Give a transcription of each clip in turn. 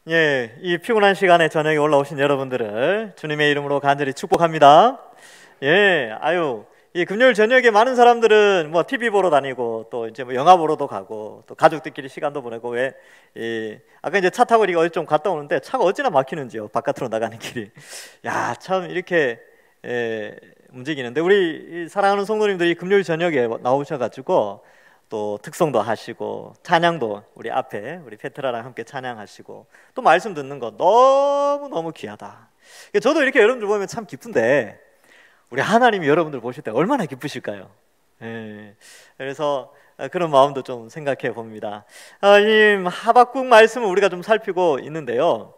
예, 이 피곤한 시간에 저녁에 올라오신 여러분들을 주님의 이름으로 간절히 축복합니다. 예, 이 금요일 저녁에 많은 사람들은 뭐 TV 보러 다니고 또 이제 뭐 영화 보러도 가고 또 가족들끼리 시간도 보내고 아까 이제 차 타고 어디 좀 갔다 오는데 차가 어찌나 막히는지요. 바깥으로 나가는 길이. 야, 참 이렇게 움직이는데 우리 사랑하는 성도님들이 금요일 저녁에 나오셔가지고 또 특송도 하시고 찬양도 우리 앞에 우리 페트라랑 함께 찬양하시고 또 말씀 듣는 거 너무너무 귀하다. 저도 이렇게 여러분들 보면 참 기쁜데 우리 하나님이 여러분들 보실 때 얼마나 기쁘실까요? 그래서 그런 마음도 좀 생각해 봅니다. 이 하박국 말씀을 우리가 좀 살피고 있는데요.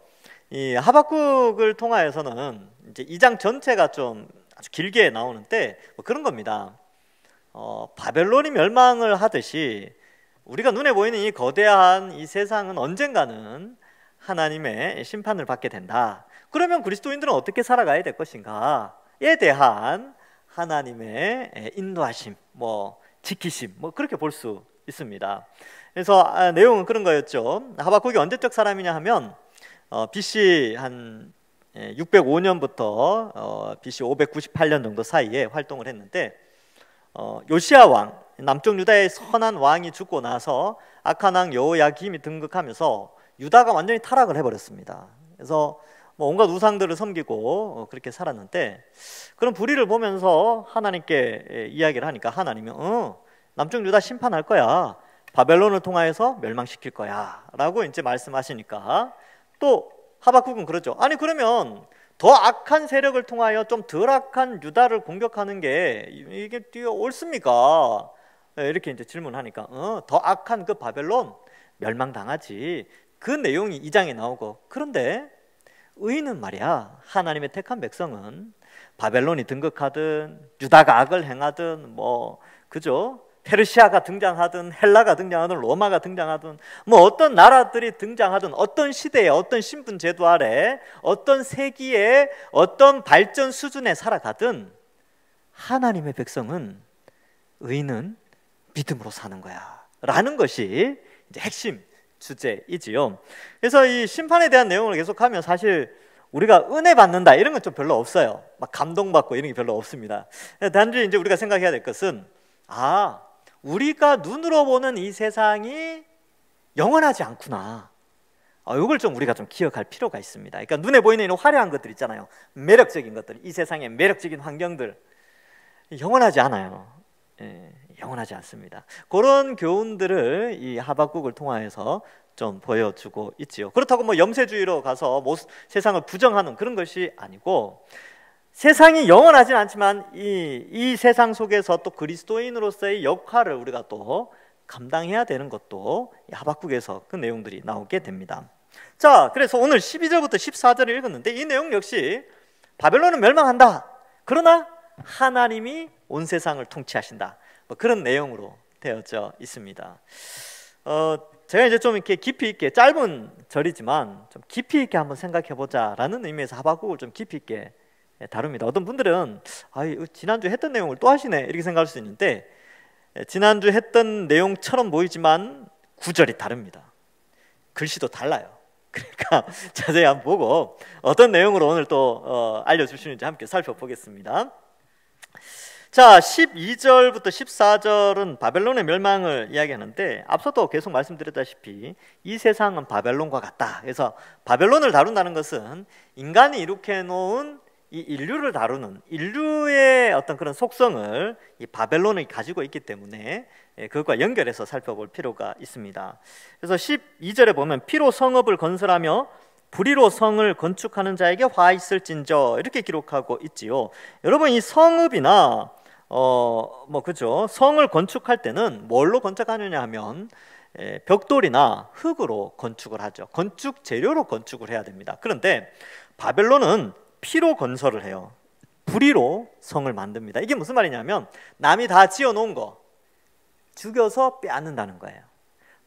이 하박국을 통하여서는 이제 2장 전체가 좀 아주 길게 나오는데 뭐 그런 겁니다. 바벨론이 멸망을 하듯이 우리가 눈에 보이는 이 거대한 이 세상은 언젠가는 하나님의 심판을 받게 된다. 그러면 그리스도인들은 어떻게 살아가야 될 것인가에 대한 하나님의 인도하심, 뭐 지키심, 뭐 그렇게 볼 수 있습니다. 그래서 내용은 그런 거였죠. 하박국이 언제적 사람이냐 하면 BC 한 605년부터 BC 598년 정도 사이에 활동을 했는데 요시야 왕, 남쪽 유다의 선한 왕이 죽고 나서 악한 왕 여호야김이 등극하면서 유다가 완전히 타락을 해버렸습니다. 그래서 뭐 온갖 우상들을 섬기고 그렇게 살았는데 그런 불의를 보면서 하나님께 이야기를 하니까 하나님이 남쪽 유다 심판할 거야, 바벨론을 통하여서 멸망시킬 거야 라고 이제 말씀하시니까 또 하박국은 그러죠. 아니 그러면 더 악한 세력을 통하여 좀 덜 악한 유다를 공격하는 게 이게 옳습니까? 이렇게 이제 질문하니까 더 악한 그 바벨론 멸망당하지. 그 내용이 2장에 나오고, 그런데 의인은 말이야, 하나님의 택한 백성은 바벨론이 등극하든 유다가 악을 행하든 뭐 그죠? 페르시아가 등장하든 헬라가 등장하든 로마가 등장하든 뭐 어떤 나라들이 등장하든 어떤 시대에 어떤 신분 제도 아래 어떤 세기에 어떤 발전 수준에 살아가든 하나님의 백성은, 의인은 믿음으로 사는 거야 라는 것이 이제 핵심 주제이지요. 그래서 이 심판에 대한 내용을 계속하면 사실 우리가 은혜 받는다 이런 건 좀 별로 없어요. 막 감동받고 이런 게 별로 없습니다. 단지 이제 우리가 생각해야 될 것은 우리가 눈으로 보는 이 세상이 영원하지 않구나. 이걸 좀 우리가 좀 기억할 필요가 있습니다. 그러니까 눈에 보이는 이런 화려한 것들 있잖아요. 매력적인 것들, 이 세상의 매력적인 환경들 영원하지 않아요. 영원하지 않습니다. 그런 교훈들을 이 하박국을 통하여서 좀 보여주고 있지요. 그렇다고 뭐 염세주의로 가서 세상을 부정하는 그런 것이 아니고, 세상이 영원하진 않지만 이 세상 속에서 또 그리스도인으로서의 역할을 우리가 또 감당해야 되는 것도 하박국에서 그 내용들이 나오게 됩니다. 자, 그래서 오늘 12절부터 14절을 읽었는데 이 내용 역시 바벨론은 멸망한다, 그러나 하나님이 온 세상을 통치하신다, 뭐 그런 내용으로 되어져 있습니다. 제가 이제 좀 이렇게 깊이 있게, 짧은 절이지만 좀 깊이 있게 한번 생각해 보자라는 의미에서 하박국을 좀 깊이 있게 다룹니다. 어떤 분들은 지난주 했던 내용을 또 하시네 이렇게 생각할 수 있는데, 지난주 했던 내용처럼 보이지만 구절이 다릅니다. 글씨도 달라요. 그러니까 자세히 한번 보고 어떤 내용으로 오늘 또 알려주시는지 함께 살펴보겠습니다. 자, 12절부터 14절은 바벨론의 멸망을 이야기하는데, 앞서도 계속 말씀드렸다시피 이 세상은 바벨론과 같다. 그래서 바벨론을 다룬다는 것은 인간이 이룩해 놓은 이 인류를 다루는, 인류의 어떤 그런 속성을 이 바벨론이 가지고 있기 때문에 그것과 연결해서 살펴볼 필요가 있습니다. 그래서 12절에 보면 피로 성읍을 건설하며 불의로 성을 건축하는 자에게 화 있을진저, 이렇게 기록하고 있지요. 여러분, 이 성읍이나 그죠? 성을 건축할 때는 뭘로 건축하느냐 하면 벽돌이나 흙으로 건축을 하죠. 건축 재료로 건축을 해야 됩니다. 그런데 바벨론은 피로 건설을 해요. 불의로 성을 만듭니다. 이게 무슨 말이냐면 남이 다 지어놓은 거 죽여서 빼앗는다는 거예요.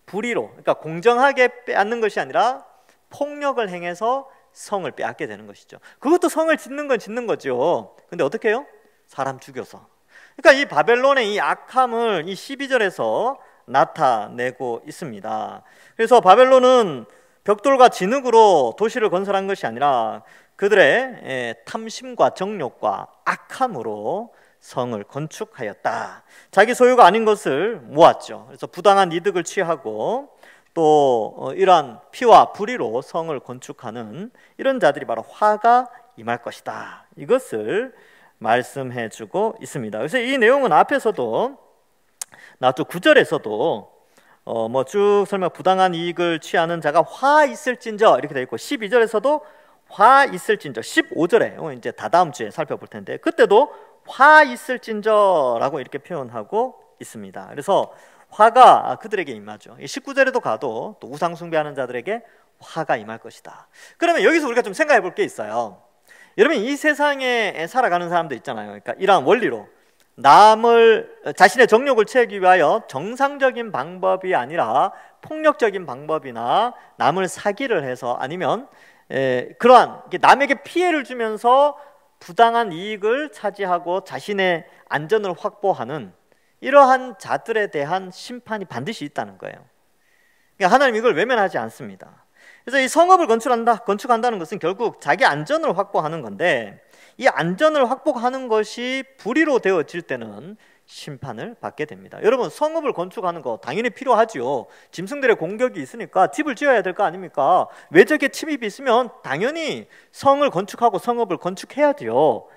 불의로, 그러니까 공정하게 빼앗는 것이 아니라 폭력을 행해서 성을 빼앗게 되는 것이죠. 그것도 성을 짓는 건 짓는 거죠. 근데 어떻게 해요? 사람 죽여서. 그러니까 이 바벨론의 이 악함을 이 12절에서 나타내고 있습니다. 그래서 바벨론은 벽돌과 진흙으로 도시를 건설한 것이 아니라 그들의 탐심과 정욕과 악함으로 성을 건축하였다. 자기 소유가 아닌 것을 모았죠. 그래서 부당한 이득을 취하고 또 이러한 피와 불의로 성을 건축하는 이런 자들이 바로 화가 임할 것이다. 이것을 말씀해 주고 있습니다. 그래서 이 내용은 앞에서도 나왔죠. 9절에서도 뭐 쭉 설명, 부당한 이익을 취하는 자가 화 있을진저 이렇게 되어 있고, 12절에서도 화 있을진저, 15절에 이제 다다음 주에 살펴볼 텐데 그때도 화 있을진저라고 이렇게 표현하고 있습니다. 그래서 화가 그들에게 임하죠. 19절에도 가도 또 우상 숭배하는 자들에게 화가 임할 것이다. 그러면 여기서 우리가 좀 생각해 볼 게 있어요. 여러분, 이 세상에 살아가는 사람들 있잖아요. 그러니까 이러한 원리로 남을, 자신의 정욕을 채우기 위하여 정상적인 방법이 아니라 폭력적인 방법이나 남을 사기를 해서 아니면 그러한 남에게 피해를 주면서 부당한 이익을 차지하고 자신의 안전을 확보하는 이러한 자들에 대한 심판이 반드시 있다는 거예요. 그러니까 하나님 이걸 외면하지 않습니다. 그래서 이 성읍을 건축한다는 것은 결국 자기 안전을 확보하는 건데, 이 안전을 확보하는 것이 불의로 되어질 때는 심판을 받게 됩니다. 여러분, 성읍을 건축하는 거 당연히 필요하지요. 짐승들의 공격이 있으니까 집을 지어야 될 거 아닙니까? 외적의 침입이 있으면 당연히 성을 건축하고 성읍을 건축해야죠.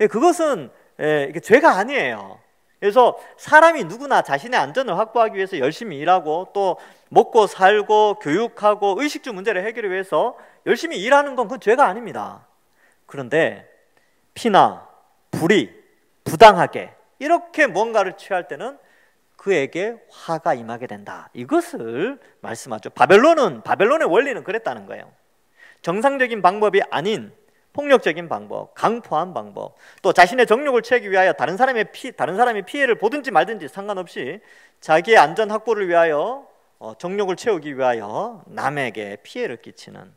그것은 이게 죄가 아니에요. 그래서 사람이 누구나 자신의 안전을 확보하기 위해서 열심히 일하고 또 먹고 살고 교육하고 의식주 문제를 해결하기 위해서 열심히 일하는 건 그건 죄가 아닙니다. 그런데 피나 불의, 부당하게 이렇게 뭔가를 취할 때는 그에게 화가 임하게 된다. 이것을 말씀하죠. 바벨론의 원리는 그랬다는 거예요. 정상적인 방법이 아닌 폭력적인 방법, 강포한 방법, 또 자신의 정욕을 채우기 위하여 다른 사람의 피해를 보든지 말든지 상관없이 자기의 안전 확보를 위하여 정욕을 채우기 위하여 남에게 피해를 끼치는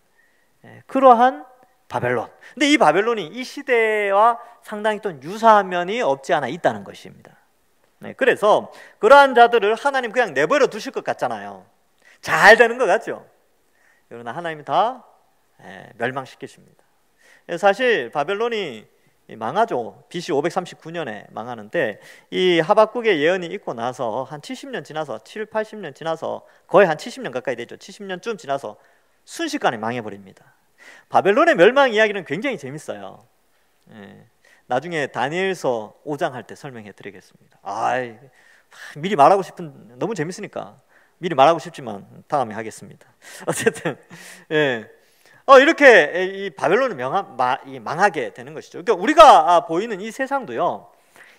그러한 바벨론. 근데 이 바벨론이 이 시대와 상당히 또 유사한 면이 없지 않아 있다는 것입니다. 그래서 그러한 자들을 하나님 그냥 내버려 두실 것 같잖아요. 잘 되는 것 같죠. 그러나 하나님이 다 멸망시키십니다. 사실 바벨론이 망하죠. BC 539년에 망하는데 이 하박국의 예언이 있고 나서 한 70년 지나서 80년 지나서 거의 한 70년 가까이 되죠. 70년쯤 지나서 순식간에 망해버립니다. 바벨론의 멸망 이야기는 굉장히 재밌어요. 나중에 다니엘서 5장 할 때 설명해 드리겠습니다. 미리 말하고 싶은, 너무 재밌으니까 미리 말하고 싶지만 다음에 하겠습니다. 어쨌든 이렇게 이 바벨론이 망하게 되는 것이죠. 그러니까 우리가 보이는 이 세상도요,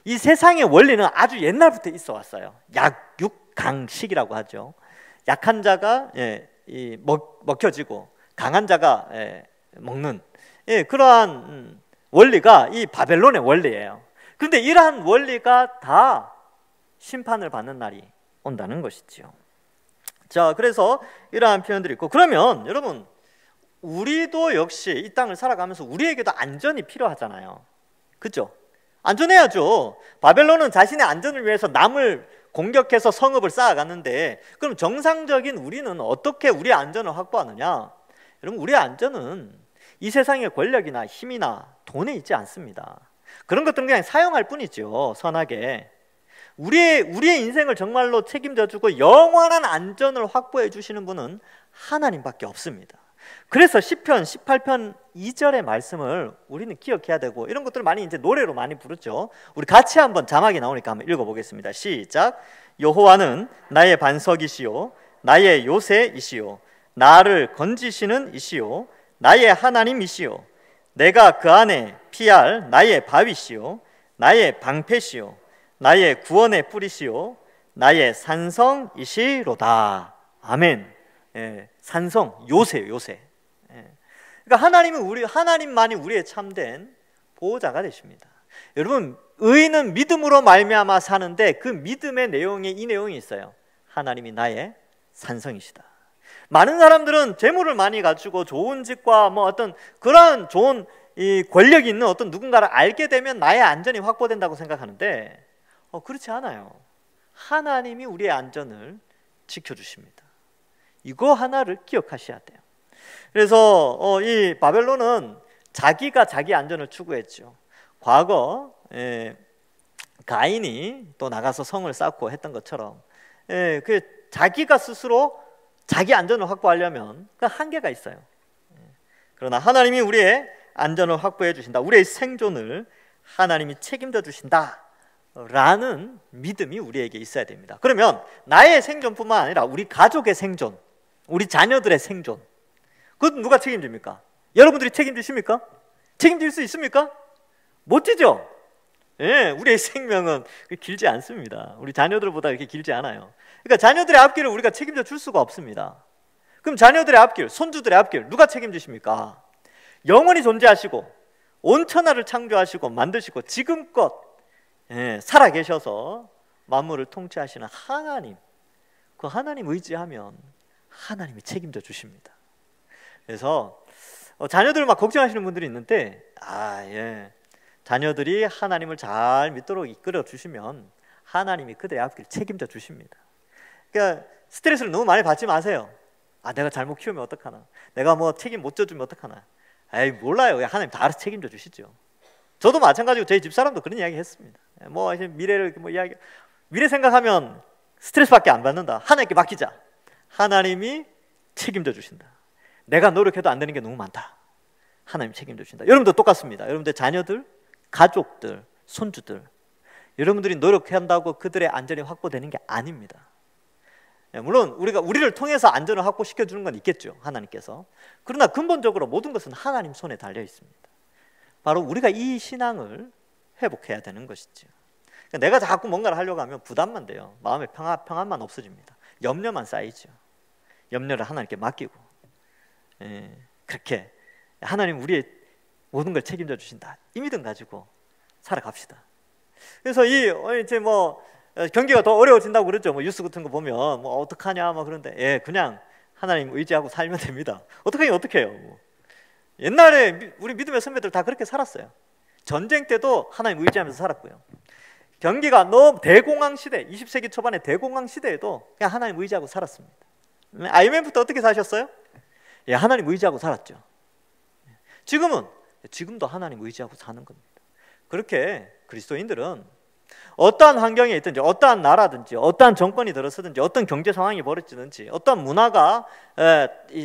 이 세상의 원리는 아주 옛날부터 있어 왔어요. 약육강식이라고 하죠. 약한 자가 먹혀지고 강한 자가 먹는 그러한 원리가 이 바벨론의 원리예요. 그런데 이러한 원리가 다 심판을 받는 날이 온다는 것이죠. 자, 그래서 이러한 표현들이 있고, 그러면 여러분, 우리도 역시 이 땅을 살아가면서 우리에게도 안전이 필요하잖아요. 그렇죠? 안전해야죠. 바벨론은 자신의 안전을 위해서 남을 공격해서 성읍을 쌓아갔는데, 그럼 정상적인 우리는 어떻게 우리의 안전을 확보하느냐? 여러분, 우리의 안전은 이 세상의 권력이나 힘이나 돈에 있지 않습니다. 그런 것들은 그냥 사용할 뿐이죠. 선하게. 우리의 인생을 정말로 책임져주고 영원한 안전을 확보해 주시는 분은 하나님밖에 없습니다. 그래서 시편 18편 2절의 말씀을 우리는 기억해야 되고, 이런 것들을 많이 이제 노래로 많이 부르죠. 우리 같이 한번 자막이 나오니까 한번 읽어보겠습니다. 시작. 여호와는 나의 반석이시요 나의 요새이시요 나를 건지시는 이시요 나의 하나님이시요 내가 그 안에 피할 나의 바위시요 나의 방패시요 나의 구원의 뿌리시요 나의 산성이시로다. 아멘. 산성, 요새요, 요새. 그러니까 하나님만이 우리의 참된 보호자가 되십니다. 여러분, 의인은 믿음으로 말미암아 사는데 그 믿음의 내용에 이 내용이 있어요. 하나님이 나의 산성이시다. 많은 사람들은 재물을 많이 가지고 좋은 집과 뭐 어떤 그런 좋은 이 권력이 있는 어떤 누군가를 알게 되면 나의 안전이 확보된다고 생각하는데 그렇지 않아요. 하나님이 우리의 안전을 지켜주십니다. 이거 하나를 기억하셔야 돼요. 그래서 이 바벨론은 자기가 자기 안전을 추구했죠. 과거 가인이 또 나가서 성을 쌓고 했던 것처럼 그 자기가 스스로 자기 안전을 확보하려면 그 한계가 있어요. 그러나 하나님이 우리의 안전을 확보해 주신다. 우리의 생존을 하나님이 책임져 주신다 라는 믿음이 우리에게 있어야 됩니다. 그러면 나의 생존뿐만 아니라 우리 가족의 생존, 우리 자녀들의 생존, 그건 누가 책임집니까? 여러분들이 책임지십니까? 책임질 수 있습니까? 못 지죠? 예, 우리의 생명은 길지 않습니다. 우리 자녀들보다 이렇게 길지 않아요. 그러니까 자녀들의 앞길을 우리가 책임져 줄 수가 없습니다. 그럼 자녀들의 앞길, 손주들의 앞길 누가 책임지십니까? 영원히 존재하시고 온 천하를 창조하시고 만드시고 지금껏 살아 계셔서 만물을 통치하시는 하나님, 그 하나님 의지하면 하나님이 책임져 주십니다. 그래서 자녀들 막 걱정하시는 분들이 있는데 자녀들이 하나님을 잘 믿도록 이끌어 주시면 하나님이 그들의 앞길 책임져 주십니다. 그러니까 스트레스를 너무 많이 받지 마세요. 내가 잘못 키우면 어떡하나, 내가 뭐 책임 못 져주면 어떡하나. 몰라요. 하나님 다 알아서 책임져 주시죠. 저도 마찬가지고 저희 집사람도 그런 이야기 했습니다. 뭐 미래를 미래 생각하면 스트레스밖에 안 받는다. 하나님께 맡기자. 하나님이 책임져 주신다. 내가 노력해도 안 되는 게 너무 많다. 하나님 책임져 주신다. 여러분도 똑같습니다. 여러분들 자녀들, 가족들, 손주들, 여러분들이 노력한다고 그들의 안전이 확보되는 게 아닙니다. 물론 우리를 통해서 안전을 확보시켜 주는 건 있겠죠, 하나님께서. 그러나 근본적으로 모든 것은 하나님 손에 달려 있습니다. 바로 우리가 이 신앙을 회복해야 되는 것이죠. 내가 자꾸 뭔가를 하려고 하면 부담만 돼요. 마음의 평안만 없어집니다. 염려만 쌓이죠. 염려를 하나님께 맡기고 그렇게 하나님 우리의 모든 걸 책임져 주신다, 이 믿음 가지고 살아갑시다. 그래서 이제 경기가 더 어려워진다고 그러죠. 뉴스 같은 거 보면 어떡하냐 그런데 그냥 하나님 의지하고 살면 됩니다. 어떡해요. 옛날에 우리 믿음의 선배들 다 그렇게 살았어요. 전쟁 때도 하나님 의지하면서 살았고요. 경기가 너무 대공황 시대, 20세기 초반의 대공황 시대에도 그냥 하나님 의지하고 살았습니다. IMF 때 어떻게 사셨어요? 하나님 의지하고 살았죠. 지금도 하나님 의지하고 사는 겁니다. 그렇게 그리스도인들은 어떠한 환경에 있든지, 어떠한 나라든지, 어떠한 정권이 들어서든지, 어떤 경제 상황이 벌어지든지, 어떤 문화가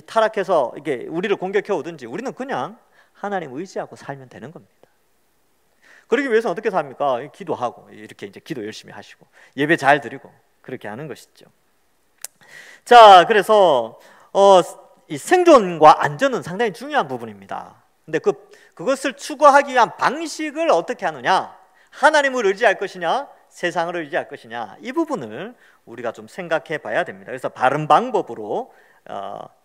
타락해서 이게 우리를 공격해 오든지, 우리는 그냥 하나님 의지하고 살면 되는 겁니다. 그러기 위해서 어떻게 삽니까? 기도하고, 이렇게 이제 기도 열심히 하시고, 예배 잘 드리고, 그렇게 하는 것이죠. 자, 그래서 이 생존과 안전은 상당히 중요한 부분입니다. 근데 그것을 추구하기 위한 방식을 어떻게 하느냐? 하나님을 의지할 것이냐, 세상을 의지할 것이냐, 이 부분을 우리가 좀 생각해 봐야 됩니다. 그래서 바른 방법으로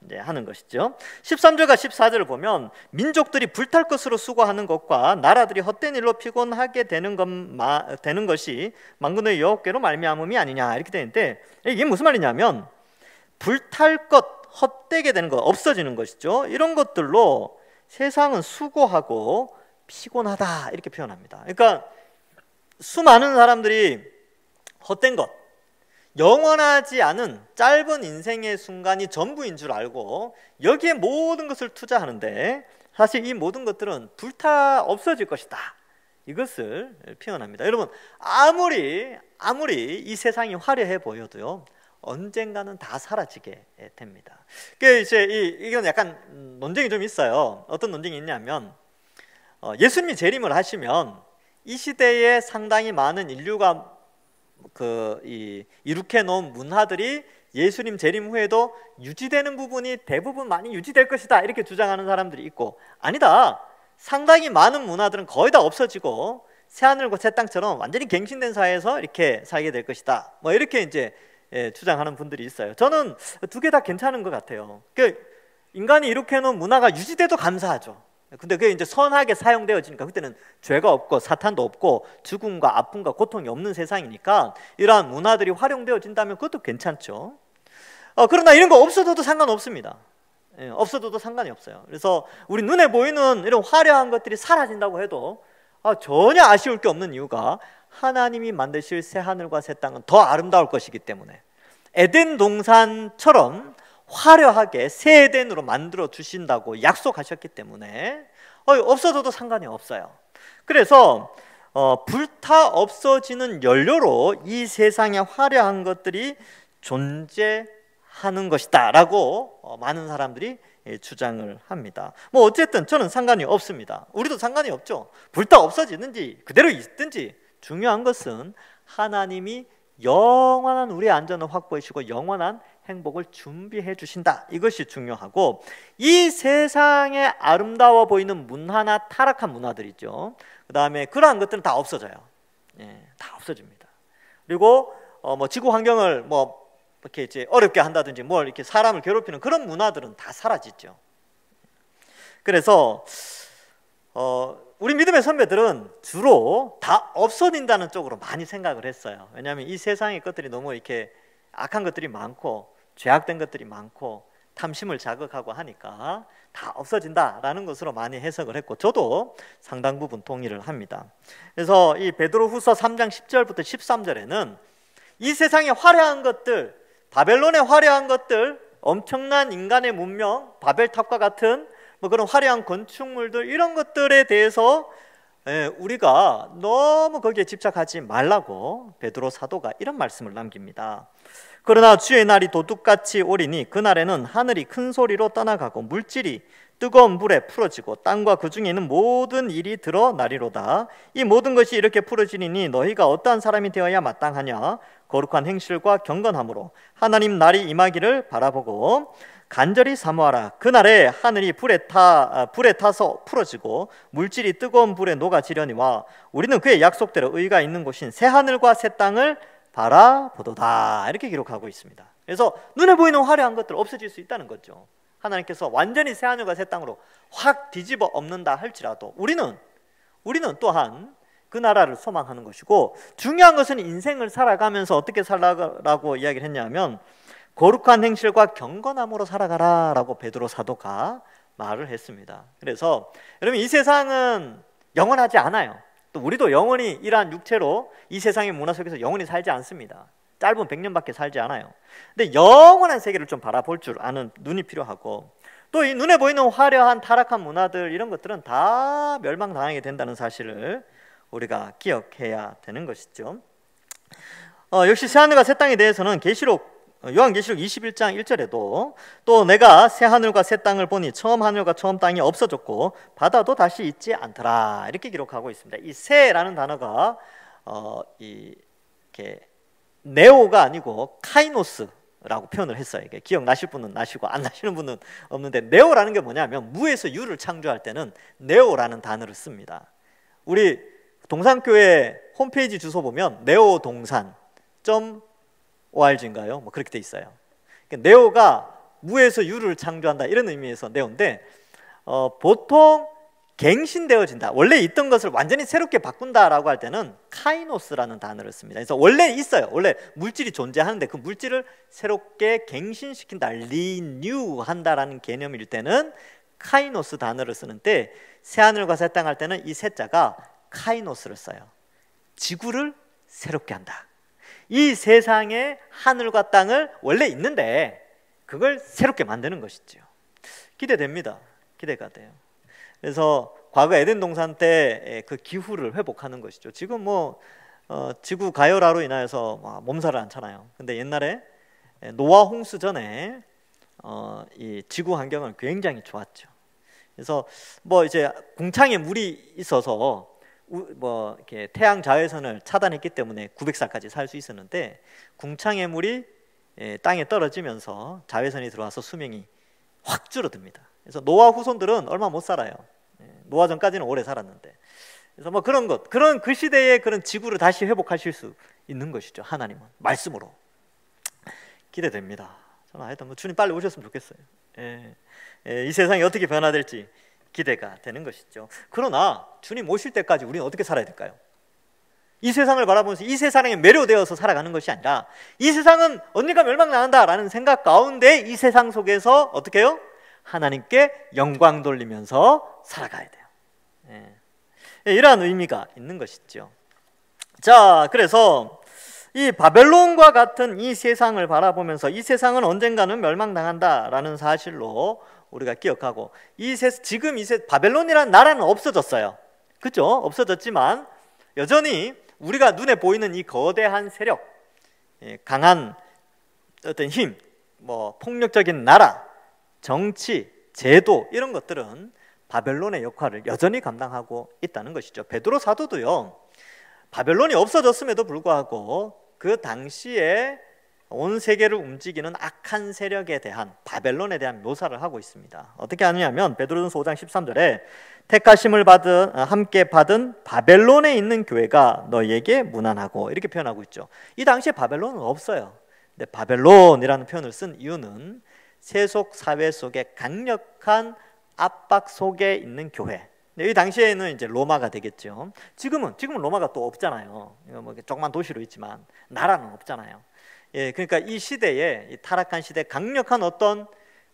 이제 하는 것이죠. 13절과 14절을 보면 민족들이 불탈 것으로 수고하는 것과 나라들이 헛된 일로 피곤하게 되는 것이 만군의 여호와께로 말미암음이 아니냐, 이렇게 되는데, 이게 무슨 말이냐면 불탈 것, 헛되게 되는 것, 없어지는 것이죠. 이런 것들로 세상은 수고하고 피곤하다, 이렇게 표현합니다. 그러니까 수많은 사람들이 헛된 것, 영원하지 않은 짧은 인생의 순간이 전부인 줄 알고 여기에 모든 것을 투자하는데, 사실 이 모든 것들은 없어질 것이다, 이것을 표현합니다. 여러분, 아무리 이 세상이 화려해 보여도요, 언젠가는 다 사라지게 됩니다. 이건 약간 논쟁이 좀 있어요. 어떤 논쟁이 있냐면, 예수님이 재림을 하시면 이 시대에 상당히 많은 인류가 이룩해 놓은 문화들이 예수님 재림 후에도 유지되는 부분이 대부분 많이 유지될 것이다, 이렇게 주장하는 사람들이 있고, 아니다, 상당히 많은 문화들은 거의 다 없어지고 새하늘과 새 땅처럼 완전히 갱신된 사회에서 이렇게 살게 될 것이다, 이렇게 이제 주장하는 분들이 있어요. 저는 두 개 다 괜찮은 것 같아요. 인간이 이룩해 놓은 문화가 유지돼도 감사하죠. 근데 그게 이제 선하게 사용되어지니까 그때는 죄가 없고 사탄도 없고 죽음과 아픔과 고통이 없는 세상이니까 이러한 문화들이 활용되어진다면 그것도 괜찮죠. 그러나 이런 거 없어져도 상관없습니다. 없어져도 상관이 없어요. 그래서 우리 눈에 보이는 이런 화려한 것들이 사라진다고 해도 전혀 아쉬울 게 없는 이유가, 하나님이 만드실 새 하늘과 새 땅은 더 아름다울 것이기 때문에, 에덴 동산처럼 화려하게 새 에덴으로 만들어 주신다고 약속하셨기 때문에 없어져도 상관이 없어요. 그래서 불타 없어지는 연료로 이 세상의 화려한 것들이 존재하는 것이다 라고 많은 사람들이 주장을 합니다. 뭐 어쨌든 저는 상관이 없습니다. 우리도 상관이 없죠. 불타 없어지든지 그대로 있든지 중요한 것은 하나님이 영원한 우리의 안전을 확보해 주시고 영원한 행복을 준비해 주신다. 이것이 중요하고, 이 세상에 아름다워 보이는 문화나 타락한 문화들 있죠. 그 다음에 그러한 것들은 다 없어져요. 다 없어집니다. 그리고 뭐 지구 환경을 뭐 이렇게 이제 어렵게 한다든지 뭘 이렇게 사람을 괴롭히는 그런 문화들은 다 사라지죠. 그래서 우리 믿음의 선배들은 주로 다 없어진다는 쪽으로 많이 생각을 했어요. 왜냐하면 이 세상의 것들이 너무 이렇게 악한 것들이 많고 죄악된 것들이 많고 탐심을 자극하고 하니까 다 없어진다라는 것으로 많이 해석을 했고, 저도 상당 부분 동의를 합니다. 그래서 이 베드로후서 3장 10절부터 13절에는 이 세상의 화려한 것들, 바벨론의 화려한 것들, 엄청난 인간의 문명, 바벨탑과 같은 뭐 그런 화려한 건축물들, 이런 것들에 대해서 우리가 너무 거기에 집착하지 말라고 베드로 사도가 이런 말씀을 남깁니다. 그러나 주의 날이 도둑같이 오리니 그날에는 하늘이 큰 소리로 떠나가고 물질이 뜨거운 불에 풀어지고 땅과 그 중에 있는 모든 일이 드러나리로다. 이 모든 것이 이렇게 풀어지니 너희가 어떠한 사람이 되어야 마땅하냐? 거룩한 행실과 경건함으로 하나님 날이 임하기를 바라보고 간절히 사모하라. 그날에 하늘이 불에 타서 풀어지고 물질이 뜨거운 불에 녹아지려니와 우리는 그의 약속대로 의가 있는 곳인 새 하늘과 새 땅을 바라보도다. 이렇게 기록하고 있습니다. 그래서 눈에 보이는 화려한 것들 없어질 수 있다는 거죠. 하나님께서 완전히 새 하늘과 새 땅으로 확 뒤집어 엎는다 할지라도 우리는 또한 그 나라를 소망하는 것이고, 중요한 것은 인생을 살아가면서 어떻게 살라고 이야기를 했냐면 거룩한 행실과 경건함으로 살아가라 라고 베드로 사도가 말을 했습니다. 그래서 여러분, 이 세상은 영원하지 않아요. 또 우리도 영원히 이러한 육체로 이 세상의 문화 속에서 영원히 살지 않습니다. 짧은 100년밖에 살지 않아요. 근데 영원한 세계를 좀 바라볼 줄 아는 눈이 필요하고, 또 이 눈에 보이는 화려한 타락한 문화들, 이런 것들은 다 멸망당하게 된다는 사실을 우리가 기억해야 되는 것이죠. 역시 새하늘과 새 땅에 대해서는 요한계시록 21장 1절에도 또 내가 새 하늘과 새 땅을 보니 처음 하늘과 처음 땅이 없어졌고 바다도 다시 있지 않더라. 이렇게 기록하고 있습니다. 이 새라는 단어가 이렇게 네오가 아니고 카이노스라고 표현을 했어요. 이게 기억나실 분은 나시고 안 나시는 분은 없는데, 네오라는 게 뭐냐면 무에서 유를 창조할 때는 네오라는 단어를 씁니다. 우리 동산교회 홈페이지 주소 보면 neodongsan.org인가요? 뭐 그렇게 돼 있어요. 그러니까 네오가 무에서 유를 창조한다, 이런 의미에서 네오인데, 보통 갱신되어진다, 원래 있던 것을 완전히 새롭게 바꾼다라고 할 때는 카이노스라는 단어를 씁니다. 그래서 원래 있어요. 원래 물질이 존재하는데 그 물질을 새롭게 갱신시킨다, 리뉴한다라는 개념일 때는 카이노스 단어를 쓰는데, 새하늘과 새 땅 할 때는 이 새자가 카이노스를 써요. 지구를 새롭게 한다. 이 세상의 하늘과 땅을 원래 있는데 그걸 새롭게 만드는 것이죠. 기대됩니다. 기대가 돼요. 그래서 과거 에덴 동산 때 그 기후를 회복하는 것이죠. 지금 뭐 지구 가열화로 인하여서 몸살을 앓잖아요. 근데 옛날에 노아 홍수 전에 이 지구 환경은 굉장히 좋았죠. 그래서 뭐 이제 궁창에 물이 있어서 뭐 이렇게 태양 자외선을 차단했기 때문에 900살까지 살 수 있었는데, 궁창의 물이 땅에 떨어지면서 자외선이 들어와서 수명이 확 줄어듭니다. 그래서 노아 후손들은 얼마 못 살아요. 노아 전까지는 오래 살았는데. 그래서 뭐 그런 그 시대의 그런 지구를 다시 회복하실 수 있는 것이죠. 하나님은 말씀으로. 기대됩니다. 저는 하여튼 뭐 주님 빨리 오셨으면 좋겠어요. 이 세상이 어떻게 변화될지 기대가 되는 것이죠. 그러나 주님 오실 때까지 우리는 어떻게 살아야 될까요? 이 세상을 바라보면서 이 세상에 매료되어서 살아가는 것이 아니라, 이 세상은 언젠가 멸망당한다라는 생각 가운데 이 세상 속에서 어떻게 해요? 하나님께 영광 돌리면서 살아가야 돼요. 이러한 의미가 있는 것이죠. 자, 그래서 이 바벨론과 같은 이 세상을 바라보면서 이 세상은 언젠가는 멸망당한다라는 사실로 우리가 기억하고, 지금 바벨론이라는 나라는 없어졌어요. 그렇죠? 없어졌지만 여전히 우리가 눈에 보이는 이 거대한 세력, 강한 어떤 힘, 폭력적인 나라, 정치, 제도, 이런 것들은 바벨론의 역할을 여전히 감당하고 있다는 것이죠. 베드로 사도도요, 바벨론이 없어졌음에도 불구하고 그 당시에 온 세계를 움직이는 악한 세력에 대한, 바벨론에 대한 묘사를 하고 있습니다. 어떻게 하느냐면 베드로전서 5장 13절에 택하심을 함께 받은 바벨론에 있는 교회가 너희에게 문안하고, 이렇게 표현하고 있죠. 이 당시에 바벨론은 없어요. 근데 바벨론이라는 표현을 쓴 이유는 세속 사회 속에 강력한 압박 속에 있는 교회. 이 당시에는 이제 로마가 되겠죠. 지금은 로마가 또 없잖아요. 조그만 도시로 있지만 나라는 없잖아요. 그러니까 이 시대에, 이 타락한 시대, 강력한 어떤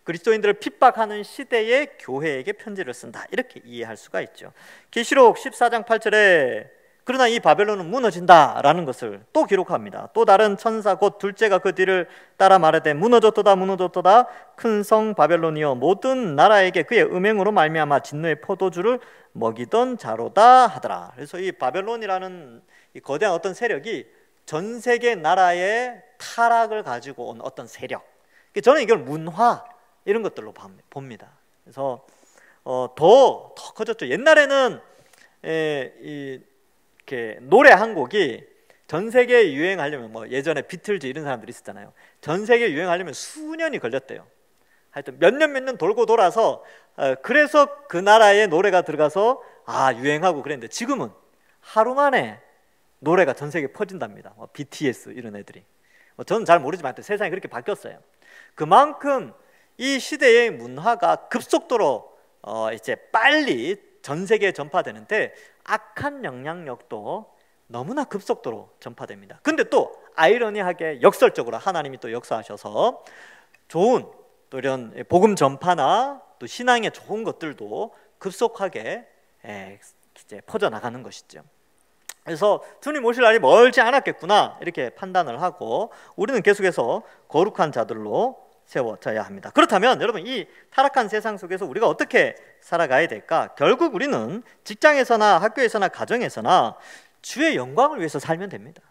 그리스도인들을 핍박하는 시대에 교회에게 편지를 쓴다, 이렇게 이해할 수가 있죠. 계시록 14장 8절에 그러나 이 바벨론은 무너진다라는 것을 또 기록합니다. 또 다른 천사 곧 둘째가 그 뒤를 따라 말하되 무너졌도다 무너졌도다 큰 성 바벨론이여 모든 나라에게 그의 음행으로 말미암아 진노의 포도주를 먹이던 자로다 하더라. 그래서 이 바벨론이라는 이 거대한 어떤 세력이 전 세계 나라의 타락을 가지고 온 어떤 세력, 저는 이걸 문화 이런 것들로 봅니다. 그래서 더 커졌죠. 옛날에는 이렇게 노래 한 곡이 전 세계에 유행하려면, 예전에 비틀즈 이런 사람들이 있었잖아요. 전 세계에 유행하려면 수년이 걸렸대요. 하여튼 몇 년 돌고 돌아서 그래서 그 나라에 노래가 들어가서 유행하고 그랬는데, 지금은 하루 만에 노래가 전 세계에 퍼진답니다. BTS 이런 애들이. 저는 잘 모르지만 세상이 그렇게 바뀌었어요. 그만큼 이 시대의 문화가 급속도로 이제 빨리 전 세계에 전파되는데, 악한 영향력도 너무나 급속도로 전파됩니다. 근데 또 아이러니하게 역설적으로 하나님이 또 역사하셔서 좋은 또 이런 복음 전파나 또 신앙의 좋은 것들도 급속하게 이제 퍼져나가는 것이죠. 그래서 주님 오실 날이 멀지 않았겠구나, 이렇게 판단을 하고 우리는 계속해서 거룩한 자들로 세워져야 합니다. 그렇다면 여러분, 이 타락한 세상 속에서 우리가 어떻게 살아가야 될까? 결국 우리는 직장에서나 학교에서나 가정에서나 주의 영광을 위해서 살면 됩니다.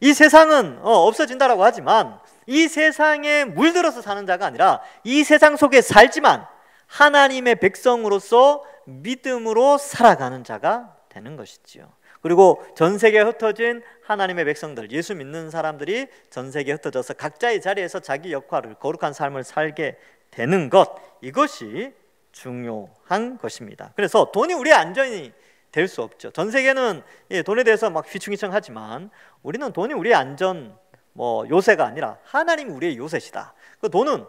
이 세상은 없어진다라고 하지만 이 세상에 물들어서 사는 자가 아니라 이 세상 속에 살지만 하나님의 백성으로서 믿음으로 살아가는 자가 되는 것이지요. 그리고 전 세계에 흩어진 하나님의 백성들, 예수 믿는 사람들이 전 세계에 흩어져서 각자의 자리에서 자기 역할을, 거룩한 삶을 살게 되는 것, 이것이 중요한 것입니다. 그래서 돈이 우리의 안전이 될 수 없죠. 전 세계는 돈에 대해서 막 휘청휘청하지만 우리는 돈이 우리의 안전 요새가 아니라 하나님이 우리의 요새시다. 그 돈은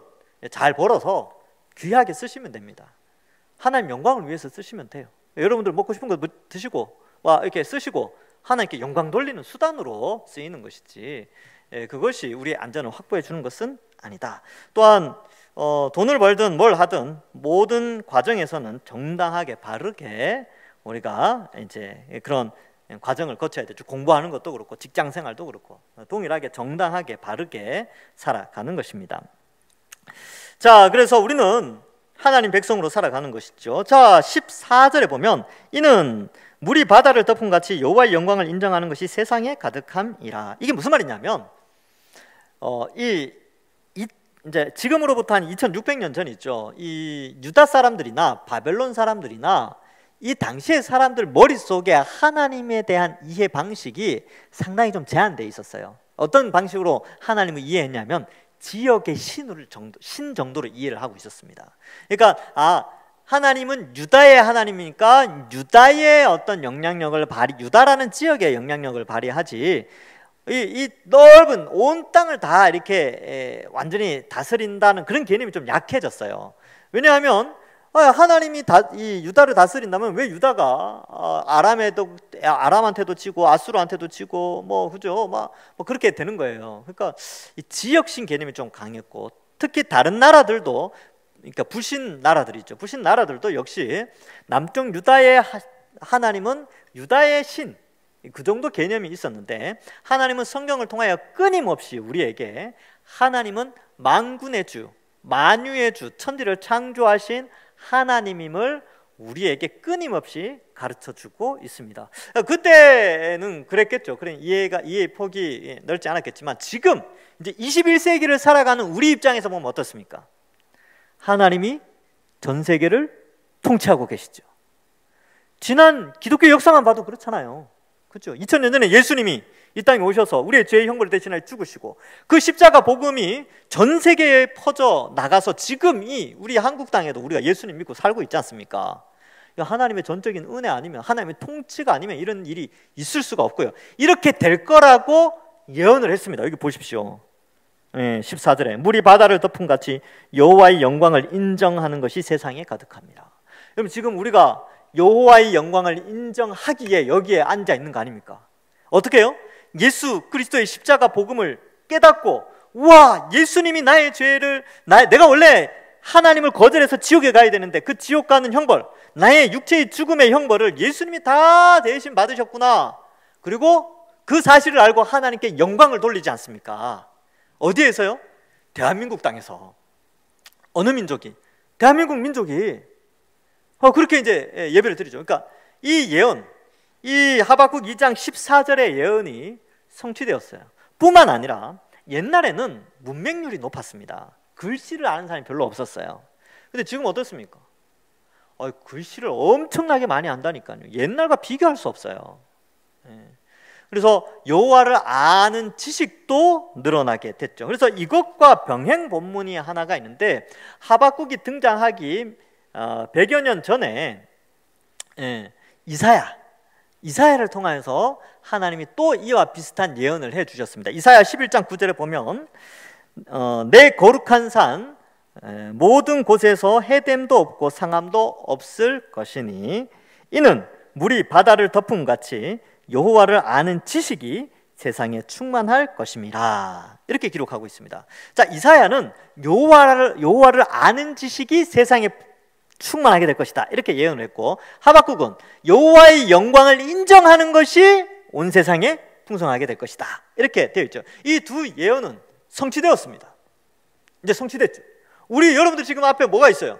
잘 벌어서 귀하게 쓰시면 됩니다. 하나님 영광을 위해서 쓰시면 돼요. 여러분들 먹고 싶은 거 드시고 이렇게 쓰시고 하나님께 영광 돌리는 수단으로 쓰이는 것이지, 그것이 우리의 안전을 확보해 주는 것은 아니다. 또한 돈을 벌든 뭘 하든 모든 과정에서는 정당하게 바르게 우리가 이제 그런 과정을 거쳐야 되죠. 공부하는 것도 그렇고 직장 생활도 그렇고 동일하게 정당하게 바르게 살아가는 것입니다. 자, 그래서 우리는 하나님 백성으로 살아가는 것이죠. 자, 14절에 보면 이는 물이 바다를 덮은 같이 여호와의 영광을 인정하는 것이 세상에 가득함이라. 이게 무슨 말이냐면 이제 지금으로부터 한 2600년 전이죠. 이 유다 사람들이나 바벨론 사람들이나 이 당시의 사람들 머릿속에 하나님에 대한 이해 방식이 상당히 좀 제한되어 있었어요. 어떤 방식으로 하나님을 이해했냐면 지역의 신 정도로 이해를 하고 있었습니다. 그러니까 하나님은 유다의 하나님이니까 유다의 어떤 영향력을 유다라는 지역의 영향력을 발휘하지, 이 넓은 온 땅을 다 이렇게 완전히 다스린다는 그런 개념이 좀 약해졌어요. 왜냐하면 하나님이 이 유다를 다스린다면 왜 유다가 아람한테도 지고 아수르한테도 지고 그죠? 그렇게 되는 거예요. 그러니까 이 지역신 개념이 좀 강했고, 특히 다른 나라들도, 그러니까 불신 나라들이죠. 불신 나라들도 역시 남쪽 유다의 하나님은 유다의 신, 그 정도 개념이 있었는데, 하나님은 성경을 통하여 끊임없이 우리에게 하나님은 만군의 주, 만유의 주, 천지를 창조하신 하나님임을 우리에게 끊임없이 가르쳐주고 있습니다. 그때는 그랬겠죠. 그래, 이해의 폭이 넓지 않았겠지만, 지금 이제 21세기를 살아가는 우리 입장에서 보면 어떻습니까? 하나님이 전 세계를 통치하고 계시죠. 지난 기독교 역사만 봐도 그렇잖아요. 그렇죠? 2000년 전에 예수님이 이 땅에 오셔서 우리의 죄의 형벌을 대신하여 죽으시고, 그 십자가 복음이 전 세계에 퍼져 나가서 지금 우리 한국 땅에도 우리가 예수님 믿고 살고 있지 않습니까? 하나님의 전적인 은혜 아니면, 하나님의 통치가 아니면 이런 일이 있을 수가 없고요. 이렇게 될 거라고 예언을 했습니다. 여기 보십시오. 14절에 물이 바다를 덮은 같이 여호와의 영광을 인정하는 것이 세상에 가득합니다. 여러분, 지금 우리가 여호와의 영광을 인정하기에 여기에 앉아 있는 거 아닙니까? 어떻게 해요? 예수 그리스도의 십자가 복음을 깨닫고, 우와, 예수님이 나의 죄를, 내가 원래 하나님을 거절해서 지옥에 가야 되는데 그 지옥 가는 형벌, 나의 육체의 죽음의 형벌을 예수님이 다 대신 받으셨구나. 그리고 그 사실을 알고 하나님께 영광을 돌리지 않습니까? 어디에서요? 대한민국 땅에서. 어느 민족이? 대한민국 민족이 그렇게 이제 예배를 드리죠. 그러니까 이 예언, 이 하박국 2장 14절의 예언이 성취되었어요. 뿐만 아니라 옛날에는 문맹률이 높았습니다. 글씨를 아는 사람이 별로 없었어요. 근데 지금 어떻습니까? 글씨를 엄청나게 많이 안다니까요. 옛날과 비교할 수 없어요. 그래서 여호와를 아는 지식도 늘어나게 됐죠. 그래서 이것과 병행 본문이 하나가 있는데, 하박국이 등장하기 100여 년 전에 이사야를 통해서 하나님이 또 이와 비슷한 예언을 해주셨습니다. 이사야 11장 9절에 보면 내 거룩한 산 모든 곳에서 해됨도 없고 상함도 없을 것이니 이는 물이 바다를 덮음 같이 여호와를 아는 지식이 세상에 충만할 것임이라. 이렇게 기록하고 있습니다. 자, 이사야는 여호와를 아는 지식이 세상에 충만하게 될 것이다, 이렇게 예언을 했고, 하박국은 여호와의 영광을 인정하는 것이 온 세상에 풍성하게 될 것이다, 이렇게 되어 있죠. 이 두 예언은 성취되었습니다. 이제 성취됐죠. 우리 여러분들 지금 앞에 뭐가 있어요?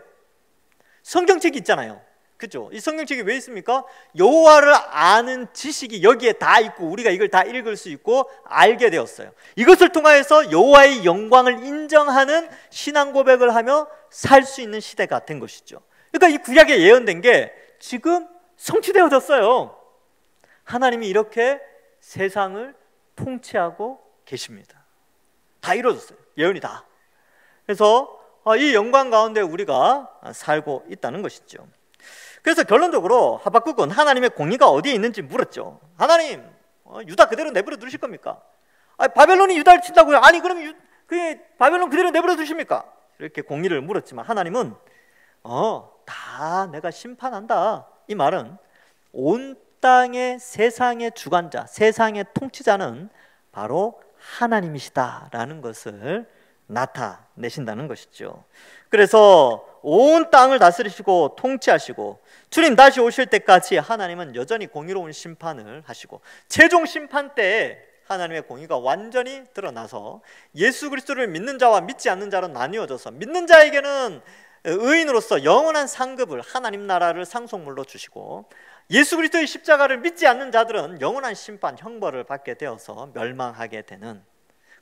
성경책이 있잖아요. 그렇죠? 이 성경책이 왜 있습니까? 여호와를 아는 지식이 여기에 다 있고 우리가 이걸 다 읽을 수 있고 알게 되었어요. 이것을 통하여서 여호와의 영광을 인정하는 신앙 고백을 하며 살 수 있는 시대가 된 것이죠. 그러니까 이 구약에 예언된 게 지금 성취되어졌어요. 하나님이 이렇게 세상을 통치하고 계십니다. 다 이루어졌어요. 예언이 다. 그래서 이 영광 가운데 우리가 살고 있다는 것이죠. 그래서 결론적으로 하박국은 하나님의 공의가 어디에 있는지 물었죠. 하나님, 유다 그대로 내버려 두실 겁니까? 바벨론이 유다를 친다고요? 아니 그럼 바벨론 그대로 내버려 두십니까? 이렇게 공의를 물었지만 하나님은 다 내가 심판한다. 이 말은 온 땅의 세상의 주관자, 세상의 통치자는 바로 하나님이시다라는 것을 나타내신다는 것이죠. 그래서 온 땅을 다스리시고 통치하시고 주님 다시 오실 때까지 하나님은 여전히 공의로운 심판을 하시고, 최종 심판 때에 하나님의 공의가 완전히 드러나서 예수 그리스도를 믿는 자와 믿지 않는 자로 나뉘어져서, 믿는 자에게는 의인으로서 영원한 상급을, 하나님 나라를 상속물로 주시고, 예수 그리스도의 십자가를 믿지 않는 자들은 영원한 심판, 형벌을 받게 되어서 멸망하게 되는,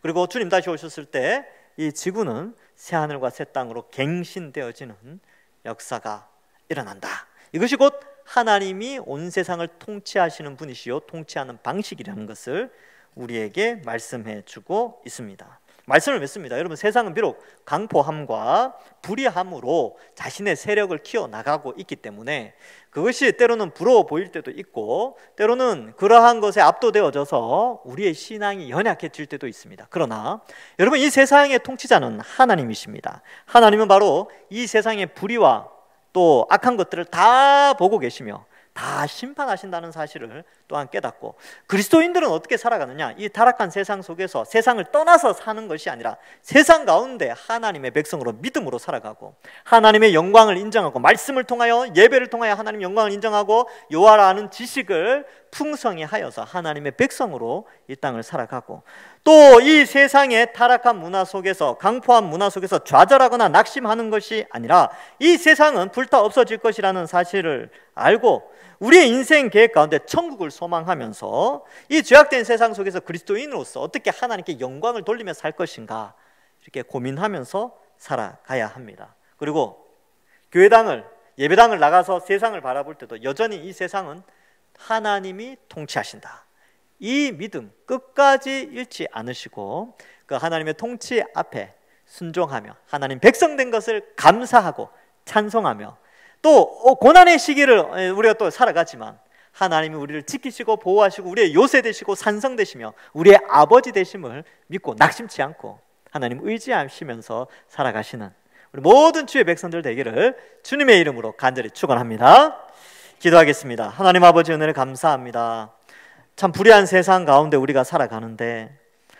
그리고 주님 다시 오셨을 때 이 지구는 새 하늘과 새 땅으로 갱신되어지는 역사가 일어난다. 이것이 곧 하나님이 온 세상을 통치하시는 분이시요 통치하는 방식이라는 것을 우리에게 말씀해 주고 있습니다. 말씀을 맺습니다. 여러분, 세상은 비록 강포함과 불의함으로 자신의 세력을 키워나가고 있기 때문에 그것이 때로는 부러워 보일 때도 있고, 때로는 그러한 것에 압도되어져서 우리의 신앙이 연약해질 때도 있습니다. 그러나 여러분, 이 세상의 통치자는 하나님이십니다. 하나님은 바로 이 세상의 불의와 또 악한 것들을 다 보고 계시며 다 심판하신다는 사실을 또한 깨닫고, 그리스도인들은 어떻게 살아가느냐, 이 타락한 세상 속에서 세상을 떠나서 사는 것이 아니라 세상 가운데 하나님의 백성으로 믿음으로 살아가고, 하나님의 영광을 인정하고, 말씀을 통하여 예배를 통하여 하나님의 영광을 인정하고, 여호와를 아는 지식을 풍성히 하여서 하나님의 백성으로 이 땅을 살아가고, 또 이 세상의 타락한 문화 속에서, 강포한 문화 속에서 좌절하거나 낙심하는 것이 아니라 이 세상은 불타 없어질 것이라는 사실을 알고 우리의 인생 계획 가운데 천국을 소망하면서 이 죄악된 세상 속에서 그리스도인으로서 어떻게 하나님께 영광을 돌리며 살 것인가, 이렇게 고민하면서 살아가야 합니다. 그리고 교회당을, 예배당을 나가서 세상을 바라볼 때도 여전히 이 세상은 하나님이 통치하신다, 이 믿음 끝까지 잃지 않으시고 그 하나님의 통치 앞에 순종하며 하나님 백성 된 것을 감사하고 찬송하며, 또 고난의 시기를 우리가 또 살아가지만 하나님이 우리를 지키시고 보호하시고 우리의 요새 되시고 산성 되시며 우리의 아버지 되심을 믿고 낙심치 않고 하나님 의지하시면서 살아가시는 우리 모든 주의 백성들 되기를 주님의 이름으로 간절히 축원합니다. 기도하겠습니다. 하나님 아버지, 은혜를 감사합니다. 참 불의한 세상 가운데 우리가 살아가는데,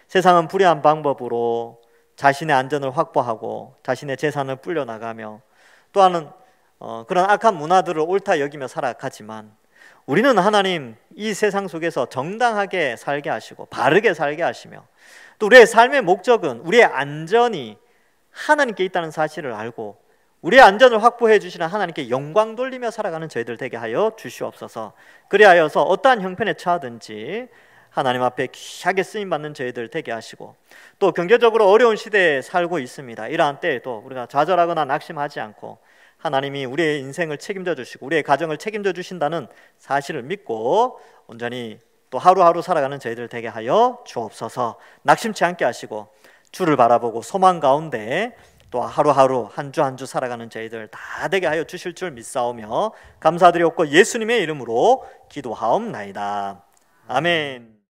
세상은 불의한 방법으로 자신의 안전을 확보하고 자신의 재산을 불려나가며 또한 그런 악한 문화들을 옳다 여기며 살아가지만, 우리는 하나님 이 세상 속에서 정당하게 살게 하시고 바르게 살게 하시며, 또 우리의 삶의 목적은 우리의 안전이 하나님께 있다는 사실을 알고 우리의 안전을 확보해 주시는 하나님께 영광 돌리며 살아가는 저희들 되게 하여 주시옵소서. 그리하여서 어떠한 형편에 처하든지 하나님 앞에 귀하게 쓰임받는 저희들 되게 하시고, 또 경제적으로 어려운 시대에 살고 있습니다. 이러한 때에도 우리가 좌절하거나 낙심하지 않고 하나님이 우리의 인생을 책임져 주시고 우리의 가정을 책임져 주신다는 사실을 믿고 온전히 또 하루하루 살아가는 저희들 되게 하여 주옵소서. 낙심치 않게 하시고 주를 바라보고 소망 가운데 또 하루하루 한 주 한 주 살아가는 저희들 다 되게 하여 주실 줄 믿사오며 감사드리옵고 예수님의 이름으로 기도하옵나이다. 아멘.